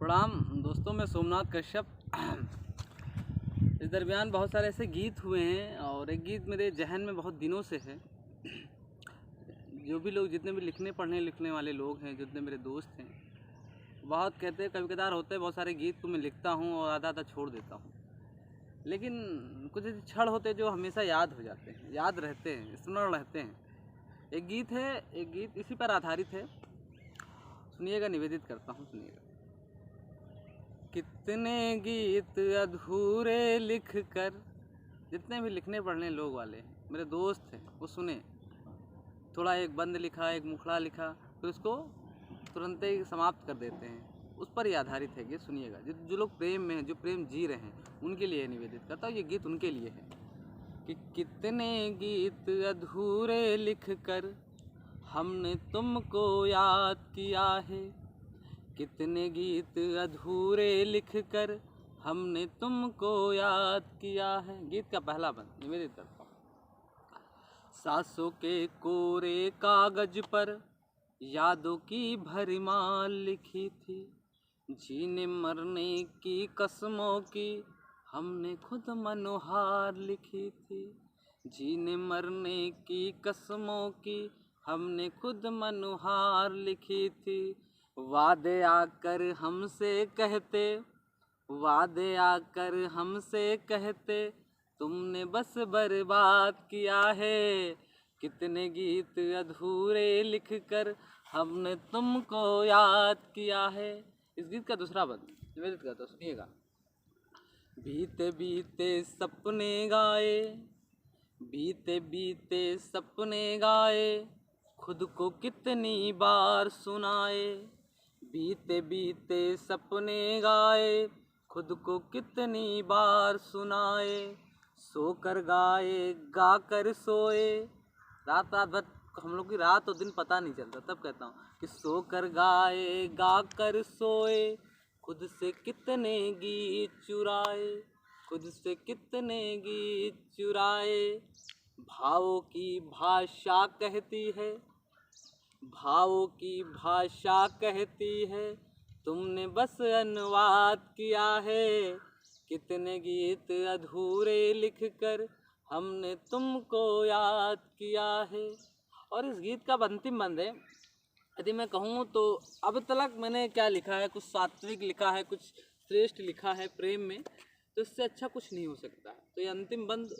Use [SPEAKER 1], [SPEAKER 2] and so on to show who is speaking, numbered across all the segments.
[SPEAKER 1] प्रणाम दोस्तों, मैं सोमनाथ कश्यप। इस दरमियान बहुत सारे ऐसे गीत हुए हैं और एक गीत मेरे जहन में बहुत दिनों से है। जो भी लोग, जितने भी पढ़ने लिखने वाले लोग हैं, जितने मेरे दोस्त हैं, बहुत कहते हैं, कभी कदार होते हैं बहुत सारे गीत को मैं लिखता हूँ और आधा आधा छोड़ देता हूँ। लेकिन कुछ ऐसे क्षण होते हैं जो हमेशा याद हो जाते हैं, याद रहते हैं, स्मरण रहते हैं। एक गीत इसी पर आधारित है। सुनिएगा, निवेदित करता हूँ, सुनिएगा। कितने गीत अधूरे लिख कर, जितने भी लिखने पढ़ने लोग वाले हैं, मेरे दोस्त हैं, वो सुने। थोड़ा एक बंद लिखा, एक मुखड़ा लिखा, फिर उसको तुरंत ही समाप्त कर देते हैं। उस पर ही आधारित है गीत। सुनिएगा, जो लोग प्रेम में हैं, जो प्रेम जी रहे हैं, उनके लिए निवेदित करता हूँ। ये गीत उनके लिए है कि कितने गीत अधूरे लिख कर हमने तुमको याद किया है। कितने गीत अधूरे लिख कर हमने तुमको याद किया है। गीत का पहला बंद निवेदित करता हूँ। सांसों के कोरे कागज पर यादों की भरमार लिखी थी। जीने मरने की कसमों की हमने खुद मनोहार लिखी थी। जीने मरने की कसमों की हमने खुद मनोहार लिखी थी। वादे आकर हमसे कहते, वादे आकर हमसे कहते, तुमने बस बर्बाद किया है। कितने गीत अधूरे लिख कर हमने तुमको याद किया है। इस गीत का दूसरा बंद निवेदित करता, सुनिएगा। बीते बीते सपने गाए, बीते बीते सपने गाए, खुद को कितनी बार सुनाए। बीते बीते सपने गाए, खुद को कितनी बार सुनाए। सोकर गाए, गाकर सोए। रात रात भर हम लोग की रात और दिन पता नहीं चलता, तब कहता हूँ कि सोकर गाए, गाकर सोए, खुद से कितने गीत चुराए, खुद से कितने गीत चुराए। भावों की भाषा कहती है, भावों की भाषा कहती है, तुमने बस अनुवाद किया है। कितने गीत अधूरे लिखकर हमने तुमको याद किया है। और इस गीत का अंतिम बंद है, यदि मैं कहूँ तो अब तक मैंने क्या लिखा है, कुछ सात्विक लिखा है, कुछ श्रेष्ठ लिखा है प्रेम में, तो इससे अच्छा कुछ नहीं हो सकता है। तो ये अंतिम बंद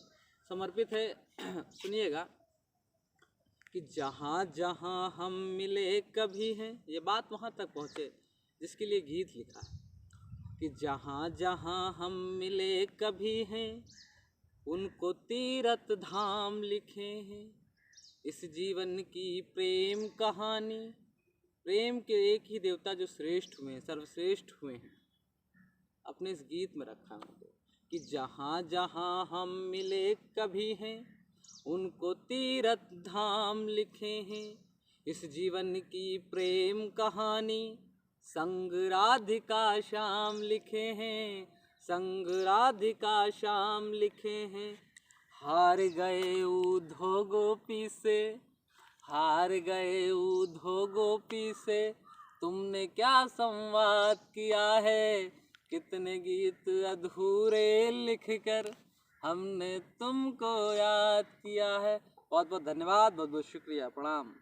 [SPEAKER 1] समर्पित है। सुनिएगा कि जहाँ जहाँ हम मिले कभी हैं, ये बात वहाँ तक पहुँचे जिसके लिए गीत लिखा है। कि जहाँ जहाँ हम मिले कभी हैं, उनको तीर्थ धाम लिखे हैं। इस जीवन की प्रेम कहानी, प्रेम के एक ही देवता जो श्रेष्ठ हुए हैं, सर्वश्रेष्ठ हुए हैं, अपने इस गीत में रखा है उनको। कि जहाँ जहाँ हम मिले कभी हैं, उनको तीर्थ धाम लिखे हैं। इस जीवन की प्रेम कहानी संग राधिका श्याम लिखे हैं, संग राधिका श्याम लिखे हैं। हार गए उधो गोपी से, हार गए उधो गोपी से, तुमने क्या संवाद किया है। कितने गीत अधूरे लिखकर हमने तुमको याद किया है। बहुत बहुत धन्यवाद, बहुत बहुत शुक्रिया, प्रणाम।